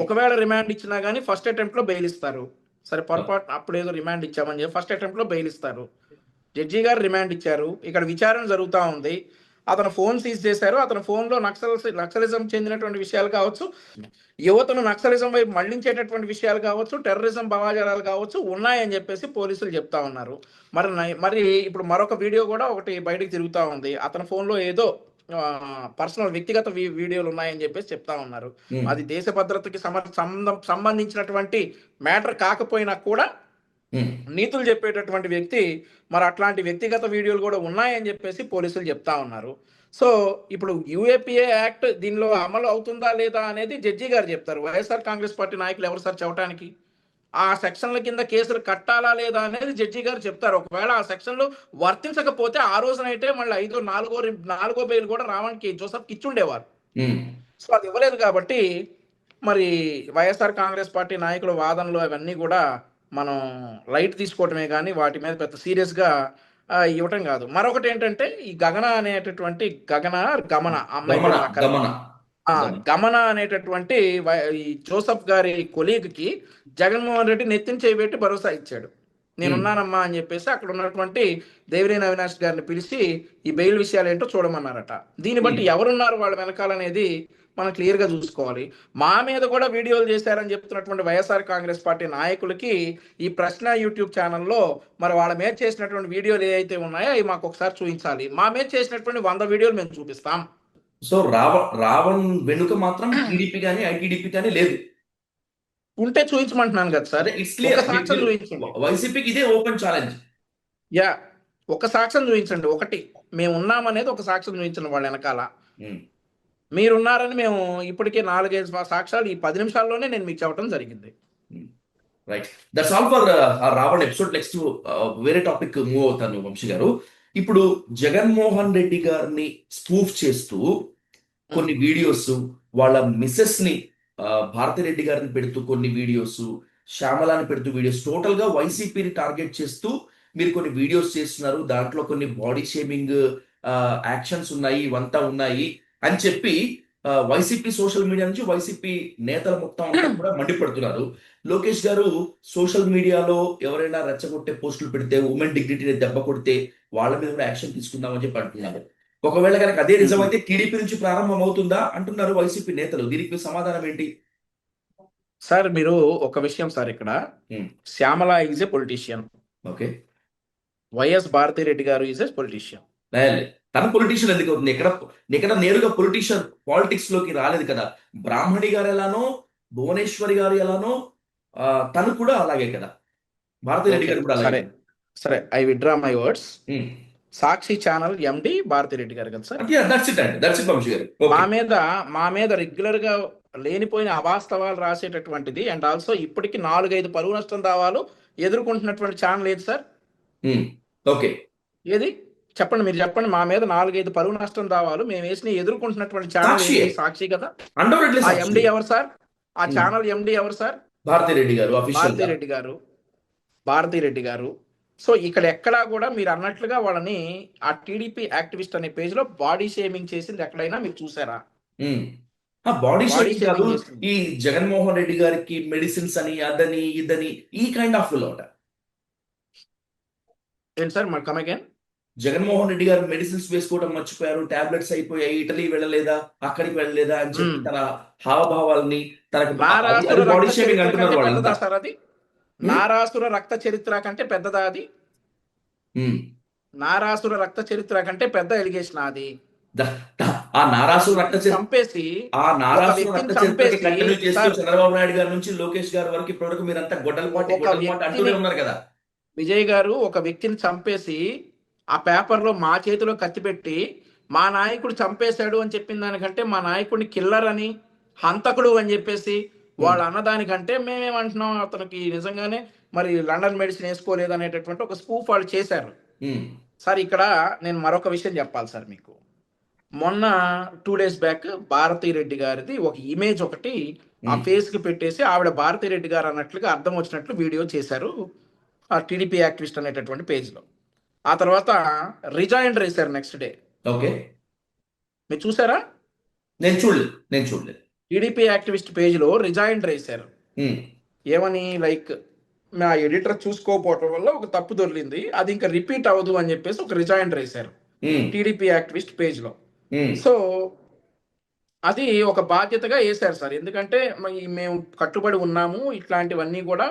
[SPEAKER 2] ఒకవేళ రిమాండ్ ఇచ్చినా కానీ ఫస్ట్ అటెంప్ట్ లో బెయిల్ ఇస్తారు. సరే పొరపాటు అప్పుడు ఏదో రిమాండ్ ఇచ్చామని చెప్పి ఫస్ట్ అటెంప్ట్ లో బెయిల్ ఇస్తారు. జడ్జి గారు రిమాండ్ ఇచ్చారు. ఇక్కడ విచారణ జరుగుతూ ఉంది. అతను ఫోన్ సీజ్ చేశారు. అతని ఫోన్లో నక్సలిజం చెందినటువంటి విషయాలు కావచ్చు, యువతను నక్సలిజం వైపు మళ్లించేటటువంటి విషయాలు కావచ్చు, టెర్రరిజం భావాజాలాలు కావచ్చు ఉన్నాయని చెప్పేసి పోలీసులు చెప్తా ఉన్నారు. మరి ఇప్పుడు మరొక వీడియో కూడా ఒకటి బయటకు తిరుగుతూ ఉంది. అతని ఫోన్లో ఏదో పర్సనల్ వ్యక్తిగత వీడియోలు ఉన్నాయని చెప్పేసి చెప్తా ఉన్నారు. అది దేశ భద్రతకి సంబంధించినటువంటి మ్యాటర్ కాకపోయినా కూడా నీతులు చెప్పేటటువంటి వ్యక్తి, మరి అట్లాంటి వ్యక్తిగత వీడియోలు కూడా ఉన్నాయని చెప్పేసి పోలీసులు చెప్తా ఉన్నారు. సో ఇప్పుడు యూఏపీఏ యాక్ట్ దీనిలో అమలు అవుతుందా లేదా అనేది జడ్జి గారు చెప్తారు. వైఎస్ఆర్ కాంగ్రెస్ పార్టీ నాయకులు ఎవరు సార్ చెప్పడానికి? ఆ సెక్షన్ల కింద కేసులు కట్టాలా లేదా అనేది జడ్జి గారు చెప్తారు. ఒకవేళ ఆ సెక్షన్లు వర్తించకపోతే ఆ రోజునైతే మళ్ళీ నాలుగో బెయిల్ కూడా రావణ్కి జోసఫ్కి ఇచ్చుండేవారు. సో అది ఇవ్వలేదు కాబట్టి మరి వైఎస్ఆర్ కాంగ్రెస్ పార్టీ నాయకుల వాదనలు అవన్నీ కూడా మనం లైట్ తీసుకోవటమే కానీ వాటి మీద పెద్ద సీరియస్గా ఇవ్వటం కాదు. మరొకటి ఏంటంటే ఈ గమన అనేటటువంటి ఈ జోసఫ్ గారి కొలీగ్కి జగన్మోహన్ రెడ్డి నెత్తిన చేయబెట్టి భరోసా ఇచ్చాడు. నేనున్నానమ్మా అని చెప్పేసి అక్కడ ఉన్నటువంటి దేవినేని అవినాష్ గారిని పిలిచి ఈ బెయిల్ విషయాలు ఏంటో చూడమన్నారట. దీన్ని బట్టి ఎవరున్నారు వాళ్ళ వెనకాలనేది మనం క్లియర్గా చూసుకోవాలి. మా మీద కూడా వీడియోలు చేశారని చెప్తున్నటువంటి వైఎస్ఆర్ కాంగ్రెస్ పార్టీ నాయకులకి ఈ ప్రశ్న యూట్యూబ్ ఛానల్లో మరి వాళ్ళ మీద చేసినటువంటి వీడియోలు ఏవైతే ఉన్నాయో అవి మాకు ఒకసారి చూపించాలి. మా మీద చేసినటువంటి 100 వీడియోలు మేము చూపిస్తాం.
[SPEAKER 1] సో రావణ్ వెనుక మాత్రం టీడీపీ కానీ ఐటీడీపీ కానీ లేదు.
[SPEAKER 2] ఉంటే చూపించమంటున్నాను కదా సార్. ఒక సాక్ష్యం చూపించండి.
[SPEAKER 1] వైసీపీకి ఇదే ఓపెన్ ఛాలెంజ్.
[SPEAKER 2] ఒక సాక్ష్యం చూపించండి. ఒకటి మేము ఉన్నామనేది ఒక సాక్ష్యం చూపించండి వాళ్ళ వెనకాల. మీరున్నారని మేము ఇప్పటికే 4-5 సాక్ష్యాలు ఈ 10 నిమిషాల్లోనే నేను మీకు చెప్పడం జరిగింది.
[SPEAKER 1] Right, that's all for Ravan episode. Next వేరే టాపిక్ మూవ్ అవుతాను వంశీ గారు. ఇప్పుడు జగన్మోహన్ రెడ్డి గారిని స్పూఫ్ చేస్తూ కొన్ని వీడియోస్, వాళ్ళ మిసెస్ ని భారతిరెడ్డి గారిని పెడుతూ కొన్ని వీడియోస్, శ్యామలాని పెడుతూ వీడియోస్, టోటల్ గా వైసీపీని టార్గెట్ చేస్తూ మీరు కొన్ని వీడియోస్ చేస్తున్నారు. దాంట్లో కొన్ని బాడీ షేమింగ్ యాక్షన్స్ ఉన్నాయి, ఇవంతా ఉన్నాయి అని చెప్పి వైసీపీ సోషల్ మీడియా నుంచి వైసీపీ నేతల మొత్తం అంతా కూడా మండిపడుతున్నారు. లోకేష్ గారు సోషల్ మీడియాలో ఎవరైనా రెచ్చగొట్టే పోస్టులు పెడితే, ఉమెన్ డిగ్నిటీని దెబ్బ కొడితే వాళ్ళ మీద కూడా యాక్షన్ తీసుకుందామని చెప్పి అంటున్నారు. ఒకవేళ కనుక అదే నిజమైతే టీడీపీ నుంచి ప్రారంభం అవుతుందా అంటున్నారు వైసీపీ నేతలు. దీనికి సమాధానం ఏంటి
[SPEAKER 2] సార్? మీరు ఒక విషయం సార్, ఇక్కడ Shyamala is a politician,
[SPEAKER 1] okay,
[SPEAKER 2] YS Bharathi Reddy గారు ఈజ్ ఏ పొలిటీషియన్.
[SPEAKER 1] తన పొలిటీషియన్ ఎందుకు అవుతుంది? ఎక్కడ నేరుగా పొలిటీషియన్ పాలిటిక్స్ లోకి రాలేదు కదా. బ్రాహ్మణి గారు ఎలానో, భువనేశ్వరి గారు ఎలానో, తను కూడా అలాగే కదా. భారతిరెడ్డి గారు కూడా అలాగే.
[SPEAKER 2] సరే, I withdraw my words. Sakshi channel ఎండి భారతిరెడ్డి గారు కదా సార్. మా మీద రెగ్యులర్ గా లేనిపోయిన అవాస్తవాలు రాసేటటువంటిది, అండ్ ఆల్సో ఇప్పటికి 4-5 పరువు నష్టం దావాలు ఎదుర్కొంటున్నటువంటి ఛానల్ ఏది సార్?
[SPEAKER 1] ఓకే,
[SPEAKER 2] ఏది చెప్పండి, మీరు చెప్పండి. మా మీద 4-5 పరువు నష్టం దావాలు మేము వేసిన ఎదుర్కొంటున్నటువంటి ఛానల్ సాక్షి కదా. ఆ ఎండి ఎవరు సార్? ఆ ఛానల్ ఎండి ఎవరు సార్? భారతిరెడ్డి గారు. సో ఇక్కడ ఎక్కడా కూడా మీరు అన్నట్లుగా వాళ్ళని ఆ టీడీపీ యాక్టివిస్ట్ అనే పేజ్ లో బాడీ షేమింగ్ చేసింది ఎక్కడైనా మీరు చూసారా?
[SPEAKER 1] బాడీ షేమింగ్ ఈ జగన్మోహన్ రెడ్డి గారికి మెడిసిన్స్ అని, అదని, ఇదని, ఈ కైండ్ ఆఫ్ లోట
[SPEAKER 2] ఏంటి సార్? మరి కమ్ అగైన్.
[SPEAKER 1] జగన్మోహన్ రెడ్డి గారు మెడిసిన్స్ వేసుకోవడం మర్చిపోయారు, టాబ్లెట్స్ అయిపోయాయి, ఇటలీ వెళ్ళలేదా, అక్కడికి వెళ్ళలేదా అని చెప్పి తన హావభావాల్ని బాడీ షేమింగ్ అంటున్నారు వాళ్ళంతా.
[SPEAKER 2] సార్ అది నారాసుర రక్త చరిత్ర కంటే పెద్దదా? అది నారాసుర రక్త చరిత్ర కంటే పెద్ద ఎలిగేషన్ అది.
[SPEAKER 1] ఆ నారాసుర రక్త
[SPEAKER 2] చంపేసి
[SPEAKER 1] చంద్రబాబు నాయుడు గారి నుంచి లోకేష్ గారి వరకు ఇప్పటివరకు మీరంతా గొడ్డలపాటి అంటూనే ఉన్నారు కదా.
[SPEAKER 2] విజయ్ గారు ఒక వ్యక్తిని చంపేసి ఆ పేపర్లో మా చేతిలో కత్తి పెట్టి మా నాయకుడు చంపేశాడు అని చెప్పిన దానికంటే మా నాయకుడిని కిల్లర్ అని, హంతకుడు అని చెప్పేసి వాళ్ళు అన్నదానికంటే మేమేమంటున్నాం, అతనికి నిజంగానే మరి లండన్ మెడిసిన్ వేసుకోలేదు అనేటటువంటి ఒక స్పూఫ్ వాళ్ళు చేశారు సార్. ఇక్కడ నేను మరొక విషయం చెప్పాలి సార్ మీకు. మొన్న 2 days బ్యాక్ భారతిరెడ్డి గారిది ఒక ఇమేజ్ ఒకటి ఆ ఫేస్ కి పెట్టేసి ఆవిడ భారతిరెడ్డి గారు అన్నట్లుగా అర్థం వచ్చినట్లు వీడియో చేశారు ఆ టీడీపీ యాక్టివిస్ట్ అనేటటువంటి పేజ్ లో. ఆ తర్వాత రిజైండ్ వేశారు నెక్స్ట్ డే.
[SPEAKER 1] ఓకే,
[SPEAKER 2] మీరు చూసారా?
[SPEAKER 1] నేను చూడలేదు.
[SPEAKER 2] టీడీపీ యాక్టివిస్ట్ పేజ్లో రిజైండ్ రాశారు.
[SPEAKER 1] ఉమ్,
[SPEAKER 2] ఏమని లైక్ మా ఎడిటర్ చూసుకోకపోవటం వల్ల ఒక తప్పు దొరికింది, అది ఇంకా రిపీట్ అవ్వదు అని చెప్పేసి ఒక రిజైండ్ రాశారు
[SPEAKER 1] ఉమ్,
[SPEAKER 2] టీడీపీ యాక్టివిస్ట్ పేజ్లో.
[SPEAKER 1] ఉమ్,
[SPEAKER 2] సో అది ఒక బాధ్యతగా వేశారు సార్. ఎందుకంటే మేము కట్టుబడి ఉన్నాము, ఇట్లాంటివన్నీ కూడా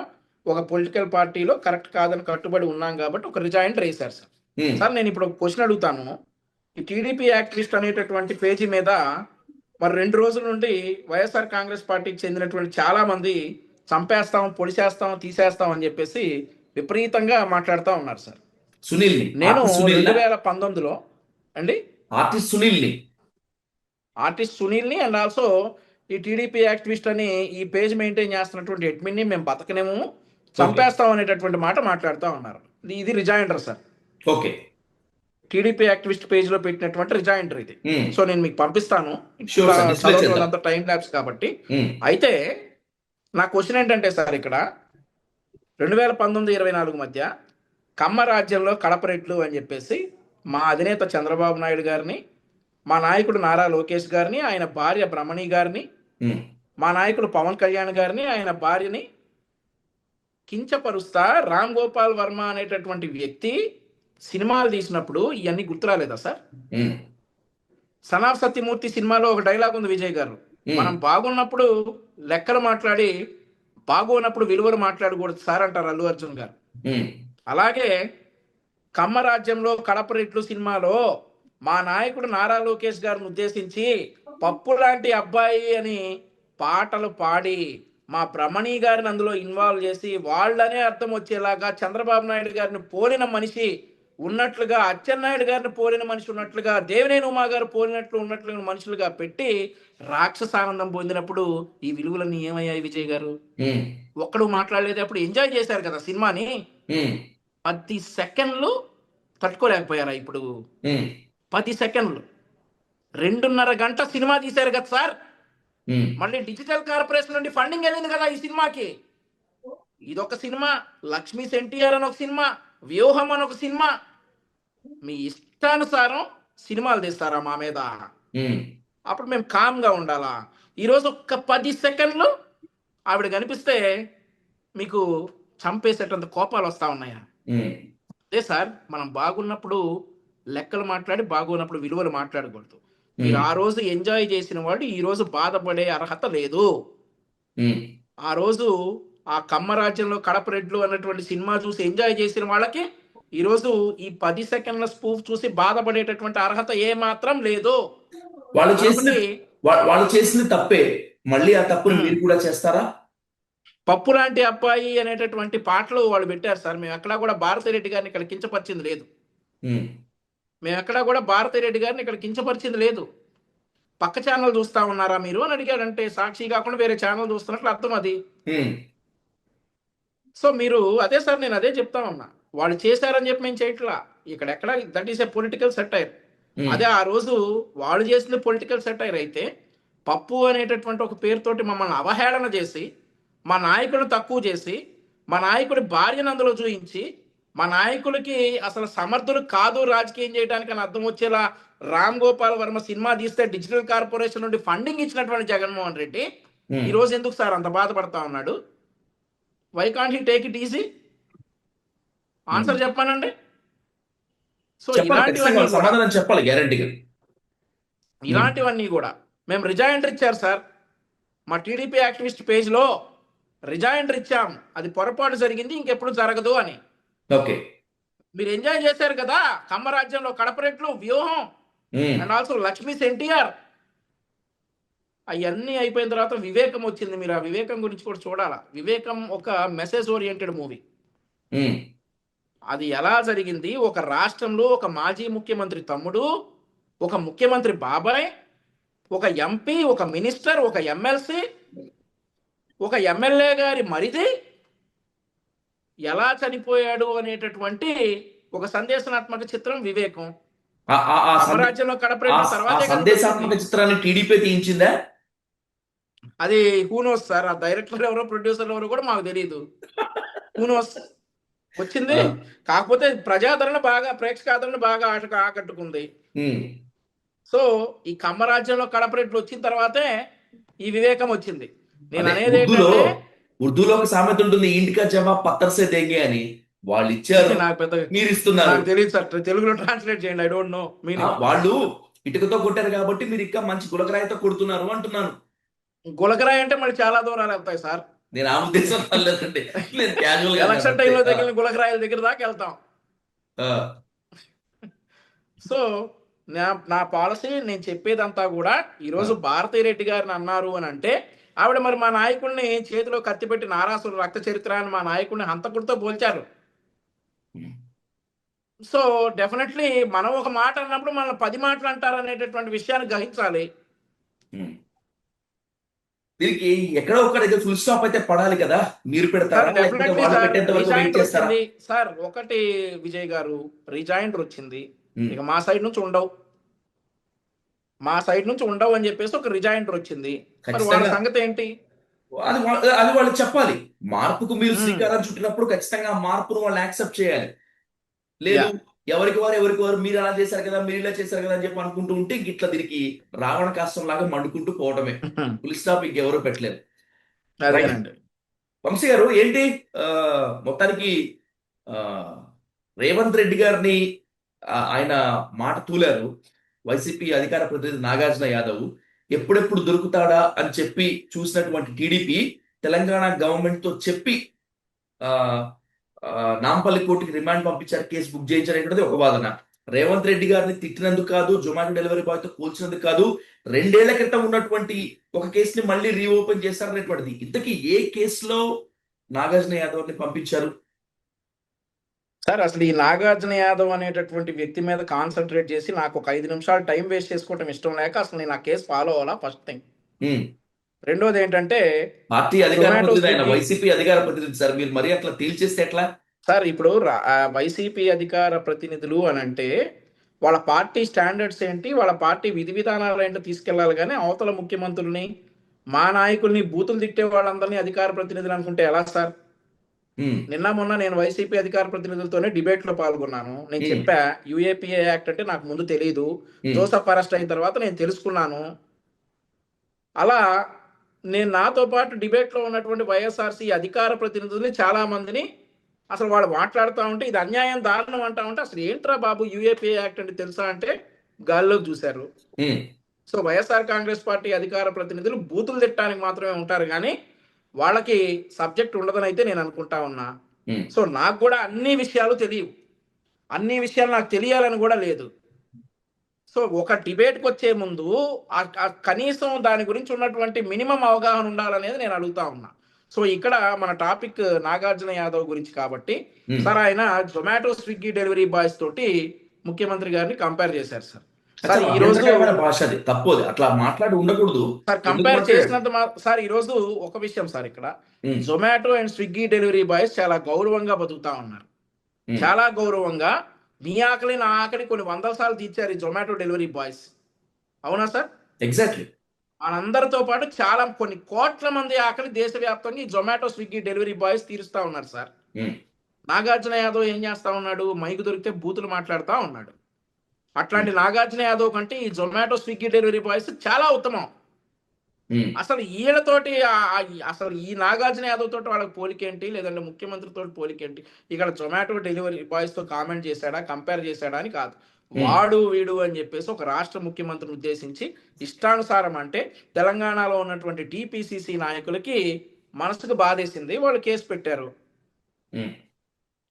[SPEAKER 2] ఒక పొలిటికల్ పార్టీలో కరెక్ట్ కాదని కట్టుబడి ఉన్నాం కాబట్టి ఒక రిజైండ్ వేశారు సార్.
[SPEAKER 1] ఉమ్.
[SPEAKER 2] సార్ నేను ఇప్పుడు ఒక క్వశ్చన్ అడుగుతాను. ఈ టీడీపీ యాక్టివిస్ట్ అనేటటువంటి పేజీ మీద మరి 2 రోజుల నుండి వైఎస్ఆర్ కాంగ్రెస్ పార్టీకి చెందినటువంటి చాలా మంది చంపేస్తాం, పొడిచేస్తాం, తీసేస్తాం అని చెప్పేసి విపరీతంగా మాట్లాడుతూ ఉన్నారు సార్.
[SPEAKER 1] సునీల్ని,
[SPEAKER 2] నేను
[SPEAKER 1] ఆర్టిస్ట్ సునీల్నా?
[SPEAKER 2] 2019లో అండి
[SPEAKER 1] ఆర్టిస్ట్ సునీల్ని.
[SPEAKER 2] ఆర్టిస్ట్ సునీల్ని అండ్ ఆల్సో ఈ టీడీపీ యాక్టివిస్ట్ అని ఈ పేజ్ మెయింటైన్ చేస్తున్నటువంటి అడ్మిన్ని మేము బతకనేము, చంపేస్తాం అనేటటువంటి మాట మాట్లాడుతూ ఉన్నారు. ఇది rejoinder sir.
[SPEAKER 1] Okay.
[SPEAKER 2] TDP activist page లో పెట్టినటువంటి రిజైండర్ ఇది.
[SPEAKER 1] ఉమ్,
[SPEAKER 2] సో నేను మీకు పంపిస్తాను,
[SPEAKER 1] Sure, sir. Display చేద్దాం.
[SPEAKER 2] అంత టైం ల్యాబ్స్ కాబట్టి.
[SPEAKER 1] ఉమ్,
[SPEAKER 2] అయితే నా క్వశ్చన్ ఏంటంటే సార్, ఇక్కడ 2019-24 మధ్య కమ్మ రాజ్యంలో కడప రెడ్లు అని చెప్పేసి మా అధినేత చంద్రబాబు నాయుడు గారిని, మా నాయకుడు నారా లోకేష్ గారిని, ఆయన భార్య బ్రహ్మణి గారిని,
[SPEAKER 1] ఉమ్,
[SPEAKER 2] మా నాయకుడు పవన్ కళ్యాణ్ గారిని, ఆయన భార్యని కించపరుస్తా రామ్ గోపాల్ వర్మ అనేటటువంటి వ్యక్తి సినిమాలు తీసినప్పుడు ఇవన్నీ గుర్తురాలేదా sir?
[SPEAKER 1] Um,
[SPEAKER 2] son of Satyamurthy సినిమాలో ఒక డైలాగ్ ఉంది విజయ్ గారు,
[SPEAKER 1] ఉమ్.
[SPEAKER 2] మనం బాగున్నప్పుడు లెక్కలు మాట్లాడి బాగున్నప్పుడు విలువలు మాట్లాడకూడదు సార్ అంటారు అల్లు అర్జున్ గారు.
[SPEAKER 1] ఉమ్,
[SPEAKER 2] అలాగే కమ్మ రాజ్యంలో కడప రెడ్లు సినిమాలో మా నాయకుడు నారా లోకేష్ గారిని ఉద్దేశించి పప్పు లాంటి అబ్బాయి అని పాటలు పాడి మా బ్రహ్మణి గారిని అందులో ఇన్వాల్వ్ చేసి వాళ్ళనే అర్థం వచ్చేలాగా చంద్రబాబు నాయుడు గారిని పోలిన మనిషి ఉన్నట్లుగా, అచ్చెన్నాయుడు గారిని పోలిన మనిషి ఉన్నట్లుగా, దేవినేని ఉమా గారు ఉన్నట్లుగా మనుషులుగా పెట్టి రాక్షసానందం పొందినప్పుడు ఈ విలువలన్నీ ఏమయ్యాయి విజయ్ గారు?
[SPEAKER 1] ఉమ్,
[SPEAKER 2] ఒక్కడు మాట్లాడలేదు. అప్పుడు ఎంజాయ్ చేశారు కదా సినిమాని.
[SPEAKER 1] ఉమ్,
[SPEAKER 2] 10 సెకండ్లు తట్టుకోలేకపోయారా? ఇప్పుడు
[SPEAKER 1] ఉమ్,
[SPEAKER 2] 10 సెకండ్లు 2.5 గంట సినిమా తీశారు కదా సార్.
[SPEAKER 1] ఉమ్.
[SPEAKER 2] మళ్ళీ డిజిటల్ కార్పొరేషన్ నుండి ఫండింగ్ వెళ్ళింది కదా ఈ సినిమాకి. ఇదొక సినిమా, లక్ష్మీ ఎన్టీఆర్ అని ఒక సినిమా, వ్యూహం అని ఒక సినిమా. మీ ఇష్టానుసారం సినిమాలు తీస్తారా మా మీద?
[SPEAKER 1] ఉమ్,
[SPEAKER 2] అప్పుడు మేము కామ్గా ఉండాలా? ఈరోజు ఒక్క 10 సెకండ్లు ఆవిడ కనిపిస్తే మీకు చంపేసేటంత కోపాలు వస్తా ఉన్నాయా?
[SPEAKER 1] ఉమ్.
[SPEAKER 2] అదే సార్, మనం బాగున్నప్పుడు లెక్కలు మాట్లాడి బాగున్నప్పుడు విలువలు మాట్లాడకూడదు. మీరు ఆ రోజు ఎంజాయ్ చేసిన వాడు ఈ రోజు బాధపడే అర్హత లేదు.
[SPEAKER 1] ఉమ్,
[SPEAKER 2] ఆ రోజు ఆ కమ్మ రాజ్యంలో కడప రెడ్లు అన్నటువంటి సినిమా చూసి ఎంజాయ్ చేసిన వాళ్ళకి ఈ రోజు ఈ 10 సెకండ్ల స్పూఫ్ చూసి బాధపడేటటువంటి అర్హత ఏ మాత్రం లేదు.
[SPEAKER 1] వాళ్ళు చేసిన
[SPEAKER 2] కాబట్టి
[SPEAKER 1] వాళ్ళు చేసింది తప్పే, మళ్ళీ ఆ తప్పుని మీరు కూడా చేస్తారా?
[SPEAKER 2] పప్పు లాంటి అబ్బాయి అనేటటువంటి పాటలు వాళ్ళు పెట్టారు సార్. మేము ఎక్కడా కూడా భారతిరెడ్డి గారిని ఇక్కడ కించపరిచింది లేదు.
[SPEAKER 1] ఉమ్,
[SPEAKER 2] మేము ఎక్కడా కూడా భారతిరెడ్డి గారిని ఇక్కడ కించపరిచింది లేదు. పక్క ఛానల్ చూస్తా ఉన్నారా మీరు అని అడిగాడంటే సాక్షి కాకుండా వేరే ఛానల్ చూస్తున్నట్లు అర్థం అది.
[SPEAKER 1] ఉమ్,
[SPEAKER 2] సో మీరు అదే సార్, నేను అదే చెప్తా ఉన్నా, వాళ్ళు చేశారని చెప్పి మేము చేయట్లా. ఇక్కడ ఎక్కడ that is a political satire.
[SPEAKER 1] Um.
[SPEAKER 2] అదే ఆ రోజు వాళ్ళు చేసింది పొలిటికల్ సెటైర్ అయితే, పప్పు అనేటటువంటి ఒక పేరుతోటి మమ్మల్ని అవహేళన చేసి, మా నాయకుడు తక్కువ చేసి, మా నాయకుడి భార్యను అందులో చూయించి, మా నాయకులకి అసలు సమర్థులు కాదు రాజకీయం చేయడానికి అని అర్థం వచ్చేలా రామ్ గోపాల్ వర్మ సినిమా తీస్తే డిజిటల్ కార్పొరేషన్ నుండి ఫండింగ్ ఇచ్చినటువంటి జగన్మోహన్ రెడ్డి ఈ రోజు ఎందుకు సార్ అంత బాధపడతా ఉన్నాడు? Why can't he take it easy? Answer చెప్పానండి. సో ఇలాంటివన్నీ కూడా,
[SPEAKER 1] సమాధానం చెప్పాలి గ్యారంటీగా.
[SPEAKER 2] ఇలాంటివన్నీ కూడా మేము రిజైండర్ ఇచ్చారు సార్. మా టీడీపీ యాక్టివిస్ట్ పేజ్లో రిజైండర్ ఇచ్చాం, అది పొరపాటు జరిగింది, ఇంకెప్పుడు జరగదు అని.
[SPEAKER 1] ఓకే.
[SPEAKER 2] మీరు ఎంజాయ్ చేశారు కదా కమ్మ రాజ్యంలో కడప రెడ్లు, వ్యూహం అండ్ ఆల్సో లక్ష్మీ ఎన్టీఆర్. అవన్నీ అయిపోయిన తర్వాత వివేకం వచ్చింది. మీరు ఆ వివేకం గురించి కూడా చూడాలా. వివేకం ఒక మెసేజ్ ఓరియంటెడ్ మూవీ. అది ఎలా జరిగింది? ఒక రాష్ట్రంలో ఒక మాజీ ముఖ్యమంత్రి తమ్ముడు, ఒక ముఖ్యమంత్రి బాబాయ్, ఒక ఎంపీ, ఒక మినిస్టర్, ఒక ఎమ్మెల్సీ, ఒక ఎమ్మెల్యే గారి మరిది ఎలా చనిపోయాడు అనేటటువంటి ఒక సందేశనాత్మక చిత్రం వివేకం. రాజ్యంలో కడప తర్వాత
[SPEAKER 1] సందేశాత్మక చిత్రాన్ని టీడీపీ తీయించిందా?
[SPEAKER 2] అది హూనోస్ సార్. ఆ డైరెక్టర్ ఎవరో ప్రొడ్యూసర్ ఎవరో కూడా మాకు తెలియదు. హూనోస్ వచ్చింది. కాకపోతే ప్రజాదరణ బాగా, ప్రేక్షకాదరణ బాగా ఆకట్టుకుంది. సో ఈ కమ్మ రాజ్యంలో కడప రెడ్లు వచ్చిన తర్వాతే ఈ వివేకం వచ్చింది. నేను
[SPEAKER 1] అదే
[SPEAKER 2] అనేది
[SPEAKER 1] ఉర్దూలో
[SPEAKER 2] ఏంటంటే
[SPEAKER 1] ఉర్దూలో ఒక సామెత ఉంటుంది, ఇంటికా జవాబ్ పత్తర్సే దేంగే అని. వాళ్ళు ఇచ్చారు,
[SPEAKER 2] నాకు పెద్ద
[SPEAKER 1] మీరు ఇస్తున్నారు.
[SPEAKER 2] నాకు తెలియదు సార్, తెలుగులో ట్రాన్స్లేట్ చేయండి, ఐ డోంట్ నో మీనింగ్.
[SPEAKER 1] వాళ్ళు ఇటుకతో కొట్టారు కాబట్టి మీరు ఇంకా మంచి గులకరాయితో కొడుతున్నారు అంటున్నాను.
[SPEAKER 2] గులకరాయి అంటే మరి చాలా దూరాలు వెళ్తాయి సార్.
[SPEAKER 1] నేను ఆ ఉద్దేశం లేదండి, నేను క్యాజువల్ గా అన్నాను
[SPEAKER 2] ఎలక్షన్
[SPEAKER 1] అంతే.
[SPEAKER 2] టైంలో తగిలిన గులకరాయల దగ్గర దాకా వెళ్తాం.
[SPEAKER 1] ఆ,
[SPEAKER 2] సో నా నా పాలసీ, నేను చెప్పేదంతా కూడా ఈరోజు భారతీ రెడ్డి గారిని అన్నారు అని అంటే ఆవిడ మరి మా నాయకుడిని చేతిలో కత్తి పెట్టి నారాసురు రక్త చరిత్ర అని మా నాయకుడిని హంతకుడితో పోల్చారు. సో డెఫినెట్లీ మనం ఒక మాట అన్నప్పుడు మనం 10 మాటలు అంటారు అనేటటువంటి విషయాన్ని గ్రహించాలి.
[SPEAKER 1] ఉమ్. దీనికి ఎక్కడో ఒకటి ఫుల్ స్టాప్ అయితే పడాలి కదా. మీరు పెడతారా
[SPEAKER 2] సార్
[SPEAKER 1] లేకపోతే
[SPEAKER 2] డెఫినెట్లీ
[SPEAKER 1] వాళ్ళు
[SPEAKER 2] సార్,
[SPEAKER 1] పెట్టేంత వరకు వెయిట్
[SPEAKER 2] రిజాయిండర్
[SPEAKER 1] చేస్తారా?
[SPEAKER 2] వచ్చింది సార్. ఒకటి విజయ్ గారు, రిజాయిండర్ వచ్చింది.
[SPEAKER 1] ఉమ్.
[SPEAKER 2] ఇక మా సైడ్ నుంచి ఉండవు, అని చెప్పేసి ఒక రిజాయిండర్ వచ్చింది. మరి వాళ్ళ
[SPEAKER 1] ఖచ్చితంగా
[SPEAKER 2] సంగతి ఏంటి?
[SPEAKER 1] అది వాళ్ళు చెప్పాలి. మార్పుకు మీరు
[SPEAKER 2] మ్మ్.
[SPEAKER 1] శ్రీకారం చుట్టినప్పుడు ఖచ్చితంగా ఆ మార్పును వాళ్ళు యాక్సెప్ట్ చేయాలి. లేదు
[SPEAKER 2] యా.
[SPEAKER 1] ఎవరికి వారు మీరు అలా చేశారు కదా, మీరు ఇలా చేశారు కదా అని చెప్పి అనుకుంటూ ఉంటే ఇట్లా దీనికి రావణ కాష్టం లాగా మండుకుంటూ పోవడమే. ఫుల్ స్టాప్ ఇంకెవరు పెట్టలేరు.
[SPEAKER 2] అదేనండి.
[SPEAKER 1] వంశీ గారు ఏంటి, ఆ, మొత్తానికి ఆ, రేవంత్ రెడ్డి గారిని ఆయన మాట తూలారు. వైసీపీ అధికార ప్రతినిధి నాగార్జున యాదవ్ ఎప్పుడెప్పుడు దొరుకుతాడా అని చెప్పి చూసినటువంటి టీడీపీ తెలంగాణ గవర్నమెంట్ తో చెప్పి ఆ, ఆ, నాంపల్లి కోర్టుకి రిమాండ్ పంపించారు, కేసు బుక్ చేయించారనేది ఒక వాదన. రేవంత్ రెడ్డి గారిని తిట్టినందుకు కాదు, జొమాటో డెలివరీ బాయ్ తో పోల్చినందుకు కాదు, 2 ఏళ్ల క్రితం ఉన్నటువంటి ఒక కేసుని మళ్ళీ రీఓపెన్ చేశారనేటువంటిది. ఇంతకీ ఏ కేసులో నాగార్జున యాదవ్ ని పంపించారు?
[SPEAKER 2] సార్ అసలు ఈ నాగార్జున యాదవ్ అనేటటువంటి వ్యక్తి మీద కాన్సన్ట్రేట్ చేసి నాకు ఒక 5 నిమిషాలు టైం వేస్ట్ చేసుకోవటం ఇష్టం లేక అసలు నేను ఆ కేసు ఫాలో అవ్వాలా ఫస్ట్ థింగ్.
[SPEAKER 1] ఉమ్.
[SPEAKER 2] రెండోది ఏంటంటే
[SPEAKER 1] పార్టీ అధికార
[SPEAKER 2] జొమాటో,
[SPEAKER 1] ప్రతినిధి ఆయన,
[SPEAKER 2] స్విగ్గీ
[SPEAKER 1] వైసీపీ అధికార ప్రతినిధి సార్, మీరు మరీ అట్లా తేల్చేస్తే ఎట్లా?
[SPEAKER 2] సార్ ఇప్పుడు వైసీపీ అధికార ప్రతినిధులు అని అంటే వాళ్ళ పార్టీ స్టాండర్డ్స్ ఏంటి, వాళ్ళ పార్టీ విధి విధానాలు ఏంటో తీసుకెళ్లాలి. కానీ అవతల ముఖ్యమంత్రుల్ని, మా నాయకుల్ని బూతులు తిట్టే వాళ్ళందరినీ అధికార ప్రతినిధులు అనుకుంటే ఎలా సార్?
[SPEAKER 1] ఉమ్.
[SPEAKER 2] నిన్న మొన్న నేను వైసీపీ అధికార ప్రతినిధులతోనే డిబేట్ లో పాల్గొన్నాను. నేను
[SPEAKER 1] ఉమ్.
[SPEAKER 2] చెప్పా యుఏపిఏ యాక్ట్ అంటే నాకు ముందు తెలియదు,
[SPEAKER 1] ఉమ్.
[SPEAKER 2] జోసఫ్ అరెస్ట్ అయిన తర్వాత నేను తెలుసుకున్నాను. అలా నేను నాతో పాటు డిబేట్ లో ఉన్నటువంటి వైఎస్ఆర్సీ అధికార ప్రతినిధుల్ని చాలా మందిని అసలు వాళ్ళు మాట్లాడుతూ ఉంటే ఇది అన్యాయం, దారుణం అంటా ఉంటే అసలు ఏంట్రా బాబు యుఏపిఏ యాక్ట్ అంటే తెలుసా అంటే గాల్లోకి చూశారు.
[SPEAKER 1] ఉమ్.
[SPEAKER 2] సో వైఎస్ఆర్ కాంగ్రెస్ పార్టీ అధికార ప్రతినిధులు బూతులు తిట్టడానికి మాత్రమే ఉంటారు, కానీ వాళ్ళకి సబ్జెక్ట్ ఉండదని అయితే నేను అనుకుంటా ఉన్నా.
[SPEAKER 1] ఉమ్.
[SPEAKER 2] సో నాకు కూడా అన్ని విషయాలు తెలియవు, అన్ని విషయాలు నాకు తెలియాలని కూడా లేదు. సో ఒక డిబేట్కి వచ్చే ముందు కనీసం దాని గురించి ఉన్నటువంటి మినిమం అవగాహన ఉండాలనేది నేను అడుగుతా ఉన్నా. సో ఇక్కడ మన టాపిక్ నాగార్జున యాదవ్ గురించి కాబట్టి
[SPEAKER 1] ఉమ్.
[SPEAKER 2] సార్ ఆయన జొమాటో, స్విగ్గీ డెలివరీ బాయ్స్ తోటి ముఖ్యమంత్రి గారిని కంపేర్ చేశారు సార్. సార్
[SPEAKER 1] అసలు
[SPEAKER 2] ఈ రోజు
[SPEAKER 1] అభ్యంతరకరమైన భాష అది, తప్పదు, అట్లా మాట్లాడి ఉండకూడదు.
[SPEAKER 2] సార్
[SPEAKER 1] ఎందుకు
[SPEAKER 2] కంపేర్
[SPEAKER 1] మాట్లాడారు?
[SPEAKER 2] చేసినంత సార్ ఈ రోజు ఒక విషయం సార్, ఇక్కడ
[SPEAKER 1] um.
[SPEAKER 2] Zomato and Swiggy delivery boys చాలా గౌరవంగా బతుకుతా ఉన్నారు.
[SPEAKER 1] ఉమ్.
[SPEAKER 2] చాలా గౌరవంగా మీ ఆకలి నా ఆకలి కొన్ని 100 సార్లు తీర్చారు ఈ జొమాటో డెలివరీ బాయ్స్. అవునా సార్?
[SPEAKER 1] ఎగ్జాక్ట్లీ.
[SPEAKER 2] మనందరితో పాటు చాలా కొన్ని కోట్ల మంది ఆకలి దేశవ్యాప్తంగా ఈ జొమాటో, స్విగ్గీ డెలివరీ బాయ్స్ తీరుస్తా ఉన్నారు సార్.
[SPEAKER 1] ఉమ్.
[SPEAKER 2] నాగార్జున యాదవ్ ఏం చేస్తా ఉన్నాడు? మైకు దొరికితే బూతులు మాట్లాడుతూ ఉన్నాడు. అట్లాంటి నాగార్జున యాదవ్ కంటే ఈ జొమాటో, స్విగ్గీ డెలివరీ బాయ్స్ చాలా ఉత్తమం.
[SPEAKER 1] ఉమ్.
[SPEAKER 2] అసలు వీళ్ళతోటి అసలు ఈ నాగార్జున యాదవ్ తోటి వాళ్ళకి పోలికేంటి, లేదంటే ముఖ్యమంత్రితో పోలికేంటి? ఇక్కడ జొమాటో డెలివరీ బాయ్స్ తో కామెంట్ చేశాడా, కంపేర్ చేశాడా అని కాదు, వాడు వీడు అని చెప్పేసి ఒక రాష్ట్ర ముఖ్యమంత్రిని ఉద్దేశించి ఇష్టానుసారం అంటే తెలంగాణలో ఉన్నటువంటి టీపీసీసీ నాయకులకి మనసుకు బాధేసింది, వాళ్ళు కేసు పెట్టారు.
[SPEAKER 1] ఉమ్.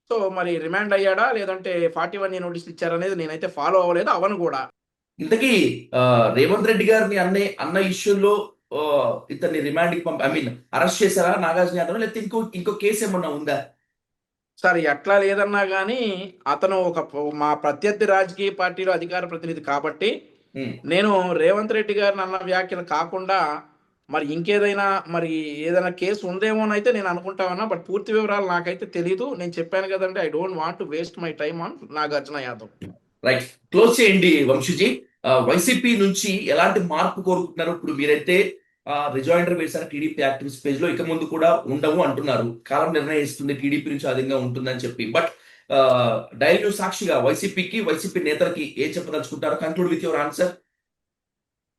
[SPEAKER 2] సో మరి రిమాండ్ అయ్యాడా లేదంటే 41A నోటీస్ ఇచ్చారనేది నేనైతే ఫాలో అవ్వలేదు, అవను కూడా.
[SPEAKER 1] ఇంతకీ రేవంత్ రెడ్డి గారిని అన్న ఇష్యూలో ఇతన్ని రిమాండ్ కి అరెస్ట్ చేశారా నాగార్జున యాదవ్, లేకపోతే ఇంకో కేసు ఏమన్నా ఉందా?
[SPEAKER 2] సార్ ఎట్లా లేదన్నా కానీ అతను మా ప్రత్యర్థి రాజకీయ పార్టీలో అధికార ప్రతినిధి కాబట్టి
[SPEAKER 1] ఉమ్.
[SPEAKER 2] నేను రేవంత్ రెడ్డి గారిని అన్న వ్యాఖ్యలు కాకుండా మరి ఇంకేదైనా మరి ఏదైనా కేసు ఉందేమోనైతే నేను అనుకుంటా ఉన్నా. బట్ పూర్తి వివరాలు నాకైతే తెలీదు. నేను చెప్పాను కదండి, I don't want to waste my time on Nagarjuna Yadav.
[SPEAKER 1] Right, close చేయండి వంశీజీ. వైసీపీ నుంచి ఎలాంటి మార్పు కోరుకుంటున్నారు? ఇప్పుడు మీరైతే రిజాయిండర్ వేశారు టీడీపీ యాక్టివిస్ట్ పేజ్ లో, ఇక ముందు కూడా ఉండవు అంటున్నారు, కాలం నిర్ణయిస్తుంది, టీడీపీ నుంచి అధికంగా ఉంటుందని చెప్పి. బట్ డైలీ న్యూస్ సాక్షిగా వైసీపీ నేతలకి ఏం చెప్పదలుచుకుంటారు? Conclude with your answer.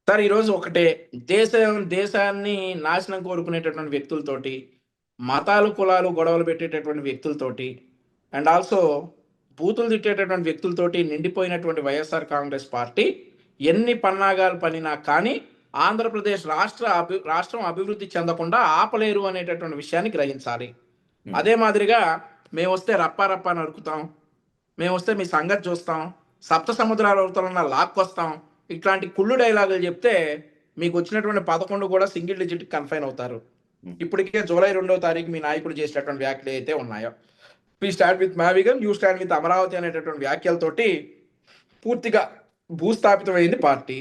[SPEAKER 2] Sir ఈరోజు ఒకటే దేశాన్ని నాశనం కోరుకునేటటువంటి వ్యక్తులతోటి, మతాలు కులాలు గొడవలు పెట్టేటటువంటి వ్యక్తులతోటి, అండ్ ఆల్సో బూతులు తిట్టేటటువంటి వ్యక్తులతోటి నిండిపోయినటువంటి వైఎస్ఆర్ కాంగ్రెస్ పార్టీ ఎన్ని పన్నాగాలు పనినా కానీ ఆంధ్రప్రదేశ్ రాష్ట్రం అభివృద్ధి చెందకుండా ఆపలేరు అనేటటువంటి విషయాన్ని గ్రహించాలి. అదే మాదిరిగా మేము వస్తే రప్పా నరుకుతాం, మేము వస్తే మీ సంగతి చూస్తాం, సప్త సముద్రాల అవతలన్న లాక్కొస్తాం, ఇట్లాంటి కుళ్ళు డైలాగులు చెప్తే మీకు వచ్చినటువంటి 11 కూడా సింగిల్ డిజిట్ కన్ఫైన్ అవుతారు. ఇప్పటికే జూలై 2వ తారీఖు మీ నాయకుడు చేసినటువంటి వ్యాఖ్యలు అయితే ఉన్నాయో, వి స్టాండ్ విత్ మావిగన్, యూ స్టాండ్ విత్ అమరావతి అనేటటువంటి వ్యాఖ్యలతోటి పూర్తిగా భూస్థాపితమైంది పార్టీ.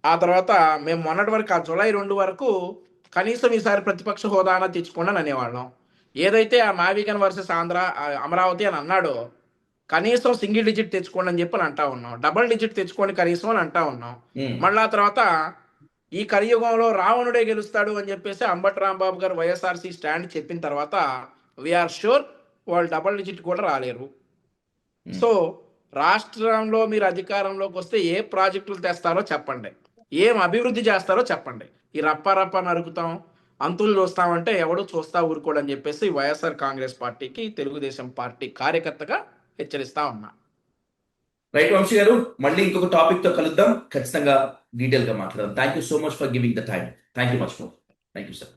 [SPEAKER 2] ఆ తర్వాత మేము మొన్నటి వరకు ఆ జూలై 2 వరకు కనీసం ఈసారి ప్రతిపక్ష హోదాన తెచ్చుకోండి అని అనేవాళ్ళం. ఏదైతే ఆ మావిగన్ వర్సెస్ అమరావతి అని అన్నాడో కనీసం సింగిల్ డిజిట్ తెచ్చుకోండి అని చెప్పి అంటా ఉన్నాం, డబుల్ డిజిట్ తెచ్చుకోండి కనీసం అని అంటా ఉన్నాం. మళ్ళా తర్వాత ఈ కలియుగంలో రావణుడే గెలుస్తాడు అని చెప్పేసి అంబటి రాంబాబు గారు వైఎస్ఆర్సీ స్టాండ్ చెప్పిన తర్వాత వీఆర్ షూర్ వాళ్ళు డబుల్ డిజిట్ కూడా రాలేరు. సో రాష్ట్రంలో మీరు అధికారంలోకి వస్తే ఏ ప్రాజెక్టులు తెస్తారో చెప్పండి, ఏం అభివృద్ధి చేస్తారో చెప్పండి. ఈ రప్ప నరుకుతాం, అంతులు చూస్తామంటే ఎవడు చూస్తా ఊరుకోడని చెప్పేసి వైఎస్ఆర్ కాంగ్రెస్ పార్టీకి తెలుగుదేశం పార్టీ కార్యకర్తగా హెచ్చరిస్తా ఉన్నా.
[SPEAKER 1] రైట్ వంశీ గారు, మళ్ళీ ఇంకొక టాపిక్ తో కలుద్దాం, ఖచ్చితంగా డీటెయిల్ గా మాట్లాడదాం. Thank you so much for giving the time. Thank you much for. Thank you sir.